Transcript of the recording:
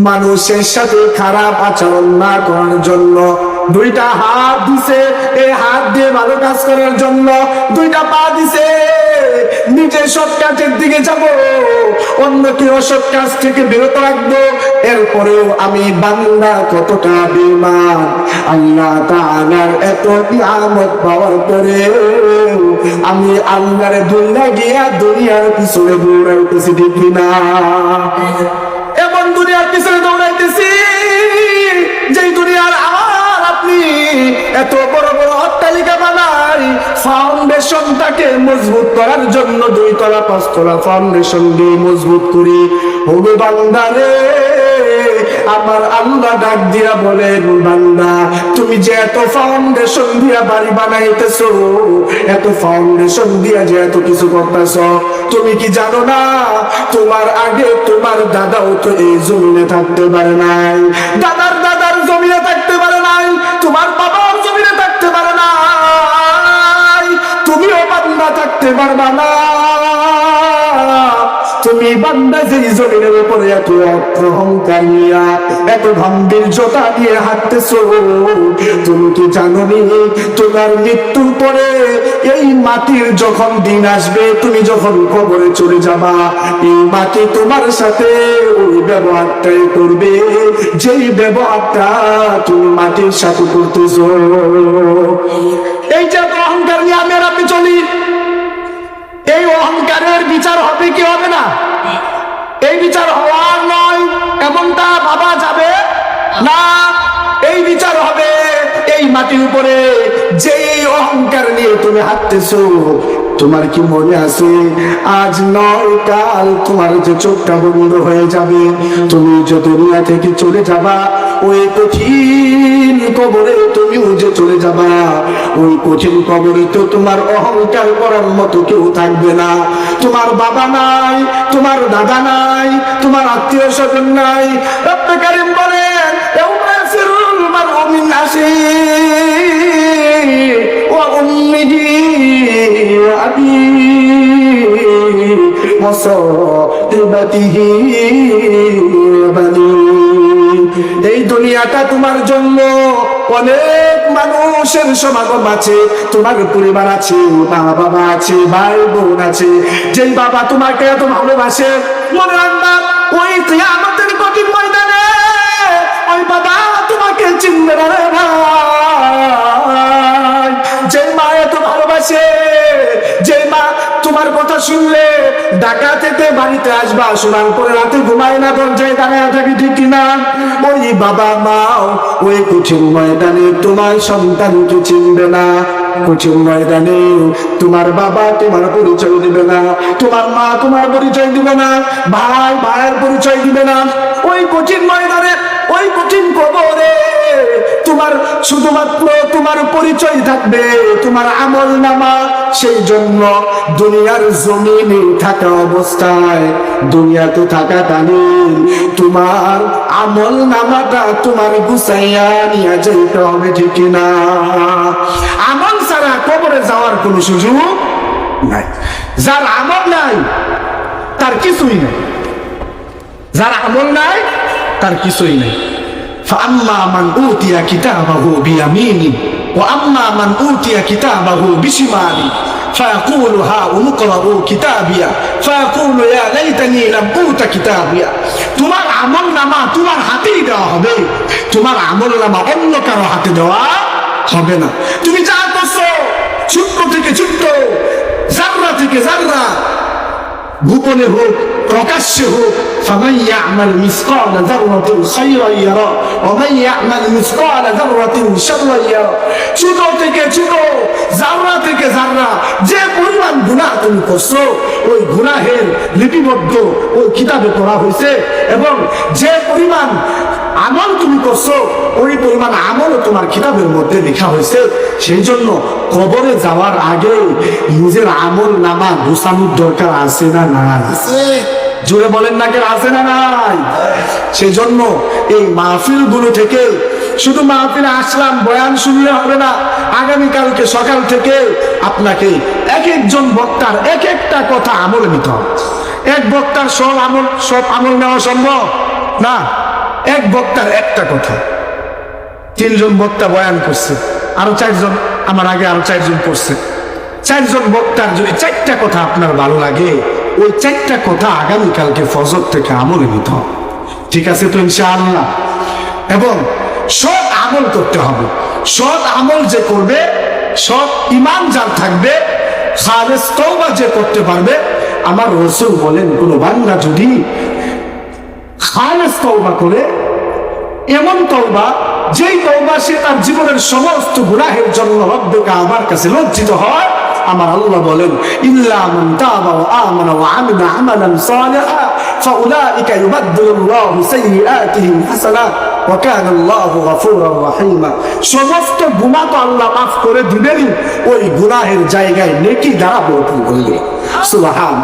মানুষের সাথে খারাপ আচরণ না করার জন্য। দুইটা হাত দিছে, এই হাত দিয়ে ভালো কাজ করার জন্য। দুইটা পা দিছে, নিজে সৎ কাজের দিকে যাব, অন্যকে অসৎ কাজ থেকে বিরত রাখবো। এরপরেও আমি বান্দা কতটা বেঈমান, আল্লাহ তাআলার এত নিয়ামত পাওয়ার পরে আমি আল্লাহর দুনিয়া গিয়া দুনিয়ার পিছনে দৌড়াইতেছি, ঠিক না? এমন দুনিয়ার পিছনে দৌড়াইতেছি যেই দুনিয়ার আমার আপনি এত বড় বড় অট্টালিকা বানাই, ফাউন্ডেশনটাকে মজবুত করার জন্য 2 তলা 5 তলা ফাউন্ডেশন দিয়ে মজবুত করি। ওগো বান্দারে, আমার আল্লাহ ডাক দিয়া বলেন, বান্দা তুমি যে এত ফাউন্ডেশন দিয়া বাড়ি বানাইতেছো, এত ফাউন্ডেশন দিয়া যে এত কিছু করতেছো, তুমি কি জানো না তোমার আগে তোমার দাদাও তো এই জমিনে থাকতে পারে নাই, দাদার দাদার জমিনে থাকতে পারে নাই, তোমার বাবার জমিনে থাকতে পারে নাই, তুমিও বান্দা থাকতে পারবা না। তুমি বান্দা যেই জমিনের উপরে এত অহংকার নিয়া এত গাম্ভীর্যতা দিয়ে হাঁটতেছো, তুমি কি জানো নি তোমার মৃত্যুর পরে এই মাটির যখন দিন আসবে, তুমি যখন কবরে চলে যাবা, এই মাটি তোমার সাথে ওই ব্যবহারটাই করবে যেই ব্যবহারটা তুমি মাটির সাথে করতেছো। এই যে অহংকার নিয়ে আমি আর আপনি চলি, এই অহংকারের বিচার হবে কি হবে না? এই বিচার হওয়ার নয় এমনটা ভাবা যাবে না। এই বিচার হবে এই মাটির উপরে যেই অহংকার নিয়ে তুমি হাঁটতেছো। তোমার কি মনে আছে আজ নয় কাল তোমার যে চোখটা বন্ধ হয়ে যাবে, তুমি যে দুনিয়া থেকে চলে যাবা, ওই কঠিন কবরে তুমিও যে চলে যাবা, ওই কঠিন কবরে তো তোমার অহংকার করার মতো কেউ থাকবে না। তোমার বাবা নাই, তোমার দাদা নাই, তোমার আত্মীয় স্বজন নাই। রব্বে কারীম বলেন, ইয়াউমা ইয়াফিরুল মার'উ মিন আখিহি ওয়া উম্মিহি ওয়া আবিহি ওয়া সাহিবাতিহি ওয়া বানিহি। এই দুনিয়াটা তোমার জন্য অনেক মানুষের সমাগম আছে, তোমার পরিবার আছে, মা বাবা আছে, ভাই বোন আছে। যেই বাবা তোমাকে এত ভালোবাসে, মনে রাখবা ওই কিয়ামতের কঠিন ময়দানে ওই বাবা তোমাকে চিনবে না রে ভাই। যে মা এত ভালোবাসে, যে মা তোমার কথা শুনলে ঢাকা থেকে বাড়িতে আসবা, শোনার পরে রাতে ঘুমায় না, দরজায় দাঁড়ায় থাকি, ঠিক কিনা? ওই বাবা মাও ওই কঠিন ময়দানে তোমার সন্তানকে চিনবে না। কঠিন ময়দানে তোমার বাবা তোমার পরিচয় দিবে না, তোমার মা তোমার পরিচয় দিবে না, ভাই ভাইয়ের পরিচয় দিবে না। ওই কঠিন ময়দানে, ওই কঠিন কবরে তোমার শুধুমাত্র তোমার পরিচয় থাকবে, তোমার আমল নামা। সেই জন্য দুনিয়ার জমিনে থাকা অবস্থায়, দুনিয়াতে থাকাকালীন তোমার আমল নামাটা তোমার গুছাইয়া নিয়ে যেতে হবে, ঠিক না? আমল ছাড়া কবরে যাওয়ার কোন সুযোগ নাই। যার আমল নাই তার কিছুই নাই, যার আমল নাই তার কিছুই নাই। فأما من أوتي كتابه بيمينه وأما من أوتي كتابه بشماله فيقول هاؤم اقرءوا كتابيه فيقول يا ليتني لم أوت كتابيه। তোমার আমল নামা তোমার হাতেই দেওয়া হবে, তোমার আমল নামা অন্য কারো হাতে দেওয়া হবে না। তুমি যা করছো, ছোট্ট থেকে ছোট্ট, জাররা থেকে জাররা, গোপনে হোক প্রকাশ্যে হোক, فمن يعمل مثقال ذرة خيرا يره ومن يعمل مثقال ذرة شرا يره। ছোট থেকে ছোট, জাররা থেকে জাররা, যে পরিমাণ গুনাহ তুমি করছো ওই গুনাহের লিপিবদ্ধ ওই কিতাবে পড়া হয়েছে, এবং যে পরিমাণ আমল তুমি করছো ওই পরিমাণ আমলও তোমার কিতাবের মধ্যে লেখা হয়েছে। সেই জন্য কবরে যাওয়ার আগে নিজের আমল নামা গোছানোর দরকার আছে না নাই? জোরে বলেন না, কেন আছে না নাই? সেই জন্য এই মাহফিল গুলো থেকে শুধু মাহফিলে আসলাম বয়ান শুনলে হবে না। আগামীকালকে সকাল থেকে আপনাকে এক একজন বক্তার এক একটা কথা আমলে নিতে হবে। এক বক্তার সব আমল নেওয়া সম্ভব না। এক বক্তার একটা কথা, 3 জন বক্তা বয়ান করছে, আরো 4 জন আমার আগে আরো 4 জন পড়ছে। 4 জন বক্তার যদি 4টা কথা আপনার ভালো লাগে, ওই 4টা কথা আগামীকালকে ফজর থেকে আমলে নিতে হবে। ঠিক আছে তো ইনশাআল্লাহ? এবং সৎ আমল করতে হবে। সৎ আমল যে করবে, সৎ ঈমান যার থাকবে, খালেস তওবা যে করতে পারবে, আমার রাসূল বলেন কোন বান্দা যদি খালেস তওবা করে, এমন তওবা যেই তওবা সে তার জীবনের সমস্ত গুনাহের জন্য রব্বে কাবার কাছে লজ্জিত হয়, আমার আল্লাহ বলেন ইল্লা মান তাবা ওয়া আমানা ওয়া আমিলা আমালান সালিহা ফাউলাইকা ইউবাদদিলুল্লাহু সাইয়্যাতিহিম হাসানাত ওয়া কানা আল্লাহু গফুরার রহিমা। সমস্ত গুনাহ তো আল্লাহ মাফ করে দিবেন ওই গুনাহের জায়গায় নেকি দ্বারা ভরপুর করলে। সুবহান।